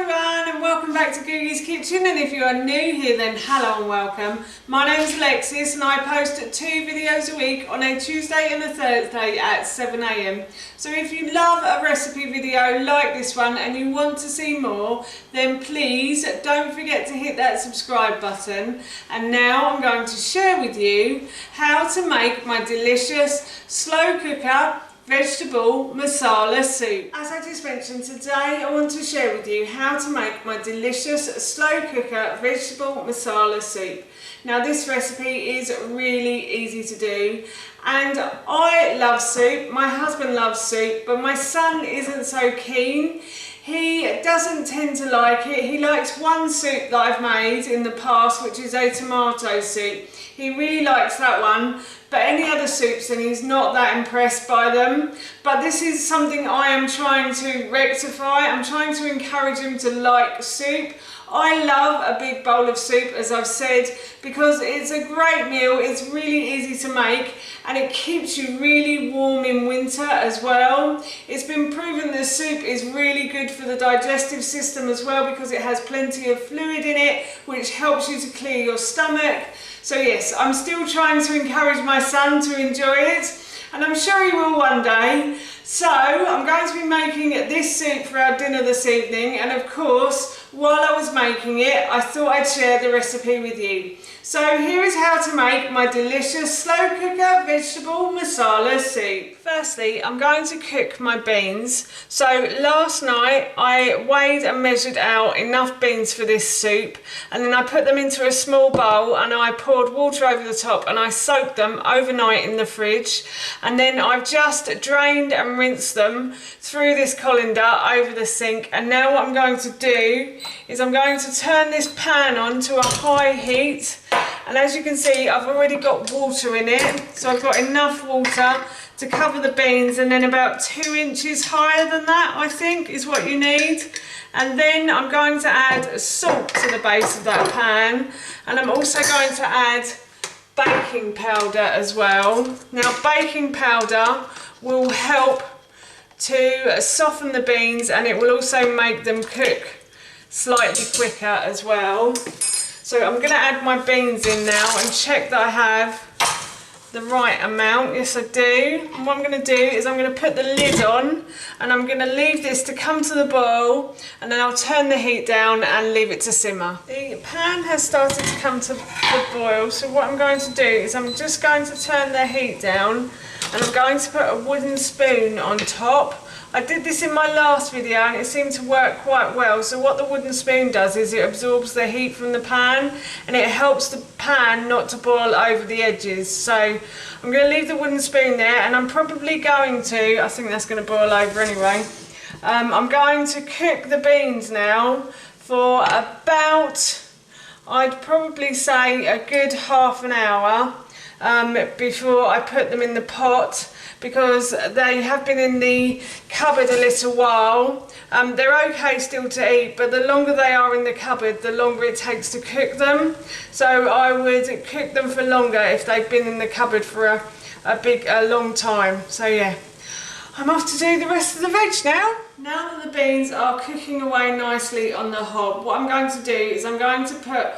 everyone and welcome back to Googie's Kitchen, and if you are new here then hello and welcome. My name is Alexis and I post 2 videos a week on a Tuesday and a Thursday at 7 AM. So if you love a recipe video like this one and you want to see more, then please don't forget to hit that subscribe button. And now I'm going to share with you how to make my delicious slow cooker vegetable masala soup. As I just mentioned, today I want to share with you how to make my delicious slow cooker vegetable masala soup. Now this recipe is really easy to do and I love soup, my husband loves soup, but my son isn't so keen. He doesn't tend to like it. He likes one soup that I've made in the past, which is a tomato soup. He really likes that one, but any other soups and he's not that impressed by them. But this is something I am trying to rectify. I'm trying to encourage him to like soup. I love a big bowl of soup, as I've said, because it's a great meal, it's really easy to make and it keeps you really warm in winter as well. It's been proven the soup is really good for the digestive system as well because it has plenty of fluid in it, which helps you to clear your stomach. So yes, I'm still trying to encourage my son to enjoy it, and I'm sure he will one day. So I'm going to be making this soup for our dinner this evening, and of course while I was making it I thought I'd share the recipe with you. So here is how to make my delicious slow cooker vegetable masala soup. Firstly, I'm going to cook my beans. So last night I weighed and measured out enough beans for this soup, and then I put them into a small bowl and I poured water over the top and I soaked them overnight in the fridge, and then I've just drained and rinsed them through this colander over the sink. And now what I'm going to do is I'm going to turn this pan on to a high heat, and as you can see I've already got water in it, so I've got enough water to cover the beans, and then about 2 inches higher than that I think is what you need. And then I'm going to add salt to the base of that pan, and I'm also going to add baking powder as well. Now baking powder will help to soften the beans and it will also make them cook slightly quicker as well. So I'm going to add my beans in now and check that I have the right amount. Yes I do. And what I'm going to do is I'm going to put the lid on and I'm going to leave this to come to the boil, and then I'll turn the heat down and leave it to simmer. The pan has started to come to the boil, so what I'm going to do is I'm just going to turn the heat down and I'm going to put a wooden spoon on top. I did this in my last video and it seemed to work quite well. So what the wooden spoon does is it absorbs the heat from the pan and it helps the pan not to boil over the edges. So I'm going to leave the wooden spoon there, and I'm probably going to, I think that's going to boil over anyway. I'm going to cook the beans now for about, I'd probably say a good half an hour before I put them in the pot, because they have been in the cupboard a little while. They're okay still to eat, but the longer they are in the cupboard, the longer it takes to cook them. So I would cook them for longer if they've been in the cupboard for a long time. So yeah, I'm off to do the rest of the veg now. Now that the beans are cooking away nicely on the hob, what I'm going to do is I'm going to put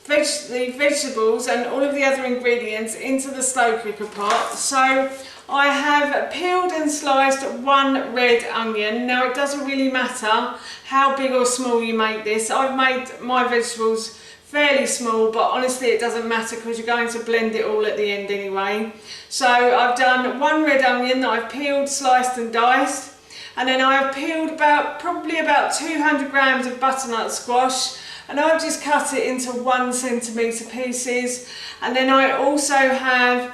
the vegetables and all of the other ingredients into the slow cooker pot. So I have peeled and sliced 1 red onion. Now it doesn't really matter how big or small you make this. I've made my vegetables fairly small, but honestly it doesn't matter because you're going to blend it all at the end anyway. So I've done 1 red onion that I've peeled, sliced and diced, and then I've peeled probably about 200 grams of butternut squash, and I've just cut it into 1 centimetre pieces. And then I also have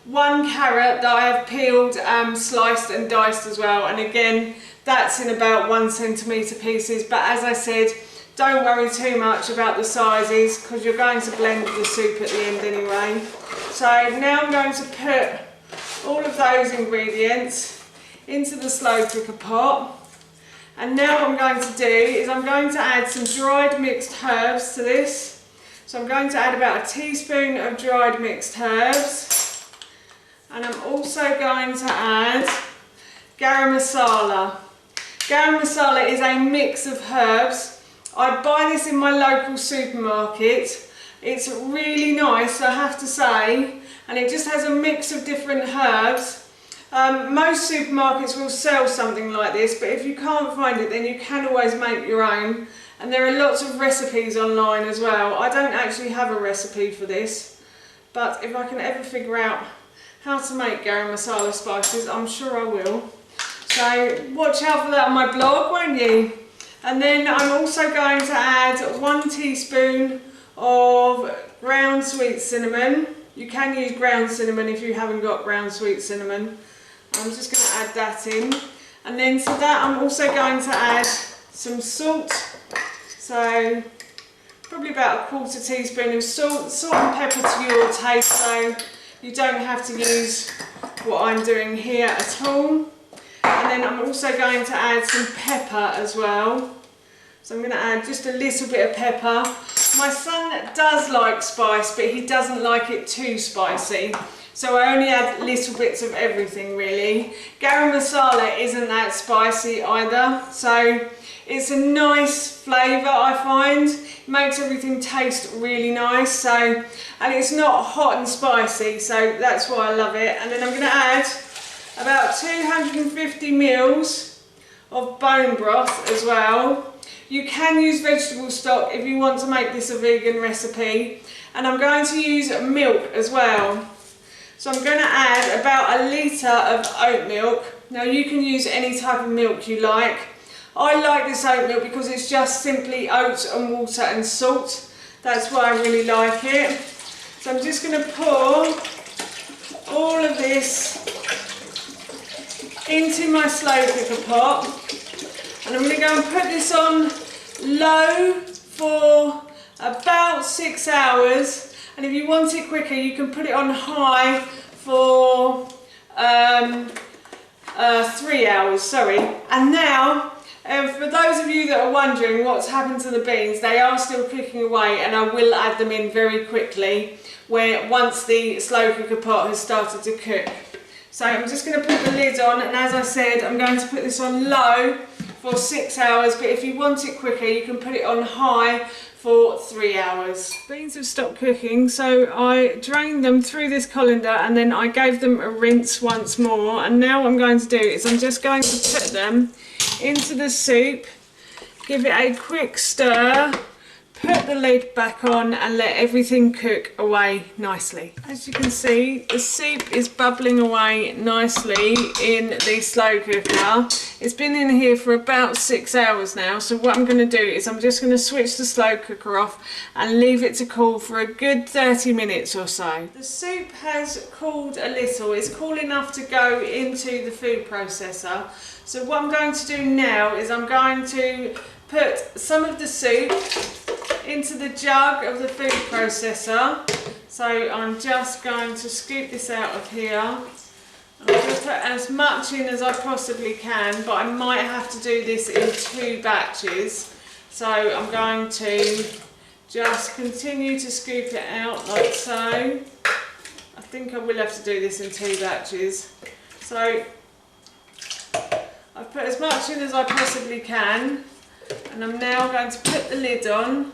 1 carrot that I have peeled, sliced and diced as well, and again that's in about 1 centimetre pieces. But as I said, don't worry too much about the sizes because you're going to blend the soup at the end anyway. So now I'm going to put all of those ingredients into the slow cooker pot. And now what I'm going to do is I'm going to add some dried mixed herbs to this. So I'm going to add about a teaspoon of dried mixed herbs. And I'm also going to add garam masala. Garam masala is a mix of herbs. I buy this in my local supermarket. It's really nice, I have to say, and it just has a mix of different herbs. Most supermarkets will sell something like this, but if you can't find it, then you can always make your own. And there are lots of recipes online as well. I don't actually have a recipe for this, but if I can ever figure out how to make garam masala spices, I'm sure I will. So watch out for that on my blog, won't you? And then I'm also going to add 1 teaspoon of ground sweet cinnamon. You can use ground cinnamon if you haven't got ground sweet cinnamon. I'm just going to add that in. And then to that I'm also going to add some salt. So probably about 1/4 teaspoon of salt. Salt and pepper to your taste, so you don't have to use what I'm doing here at all. And then I'm also going to add some pepper as well. So I'm going to add just a little bit of pepper. My son does like spice, but he doesn't like it too spicy. So I only add little bits of everything really. Garam masala isn't that spicy either. So it's a nice flavour, I find. It makes everything taste really nice. So, and it's not hot and spicy, so that's why I love it. And then I'm going to add about 250 mils of bone broth as well. You can use vegetable stock if you want to make this a vegan recipe. And I'm going to use milk as well. So I'm going to add about 1 litre of oat milk. Now you can use any type of milk you like. I like this oat milk because it's just simply oats and water and salt. That's why I really like it. So I'm just going to pour all of this into my slow cooker pot, and I'm going to go and put this on low for about 6 hours, and if you want it quicker you can put it on high for 3 hours, sorry. And now for those of you that are wondering what's happened to the beans, they are still cooking away, and I will add them in very quickly once the slow cooker pot has started to cook. So I'm just going to put the lid on, and as I said, I'm going to put this on low for 6 hours, but if you want it quicker you can put it on high for 3 hours. Beans have stopped cooking, so I drained them through this colander and then I gave them a rinse once more, and now what I'm going to do is I'm just going to put them into the soup, give it a quick stir, put the lid back on and let everything cook away nicely. As you can see, the soup is bubbling away nicely in the slow cooker. It's been in here for about 6 hours now, so what I'm going to do is I'm just going to switch the slow cooker off and leave it to cool for a good 30 minutes or so. The soup has cooled a little. It's cool enough to go into the food processor. So what I'm going to do now is I'm going to put some of the soup into the jug of the food processor. So I'm just going to scoop this out of here. I'm going to put as much in as I possibly can, but I might have to do this in 2 batches. So I'm going to just continue to scoop it out like so. I think I will have to do this in 2 batches. So I've put as much in as I possibly can, and I'm now going to put the lid on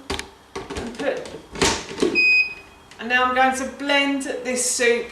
and now I'm going to blend this soup.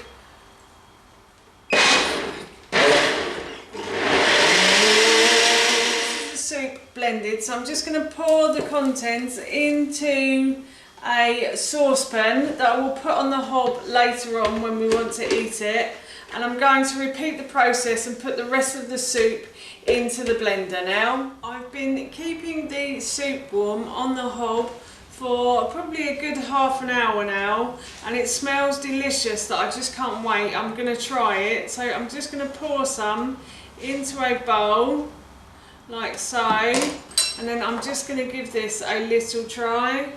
The soup blended, so I'm just going to pour the contents into a saucepan that I will put on the hob later on when we want to eat it, and I'm going to repeat the process and put the rest of the soup into the blender now. I've been keeping the soup warm on the hob for probably a good half an hour now, and it smells delicious that I just can't wait. I'm going to try it, so I'm just going to pour some into a bowl like so, and then I'm just going to give this a little try.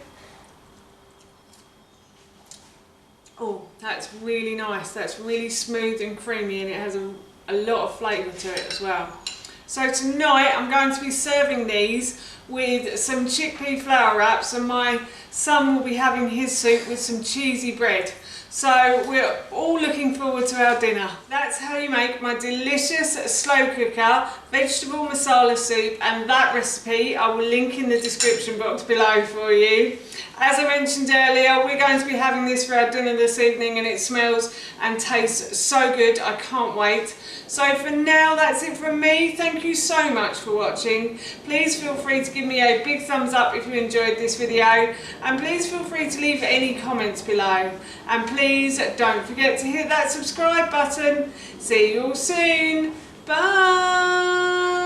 Oh, that's really nice. That's really smooth and creamy, and it has a lot of flavour to it as well. So tonight I'm going to be serving these with some chickpea flour wraps, and my son will be having his soup with some cheesy bread. So we're all looking forward to our dinner. That's how you make my delicious slow cooker vegetable masala soup, and that recipe I will link in the description box below for you. As I mentioned earlier, we're going to be having this for our dinner this evening, and it smells and tastes so good. I can't wait. So for now, that's it from me. Thank you so much for watching. Please feel free to give me a big thumbs up if you enjoyed this video, and please feel free to leave any comments below. And please don't forget to hit that subscribe button. See you all soon. Bye.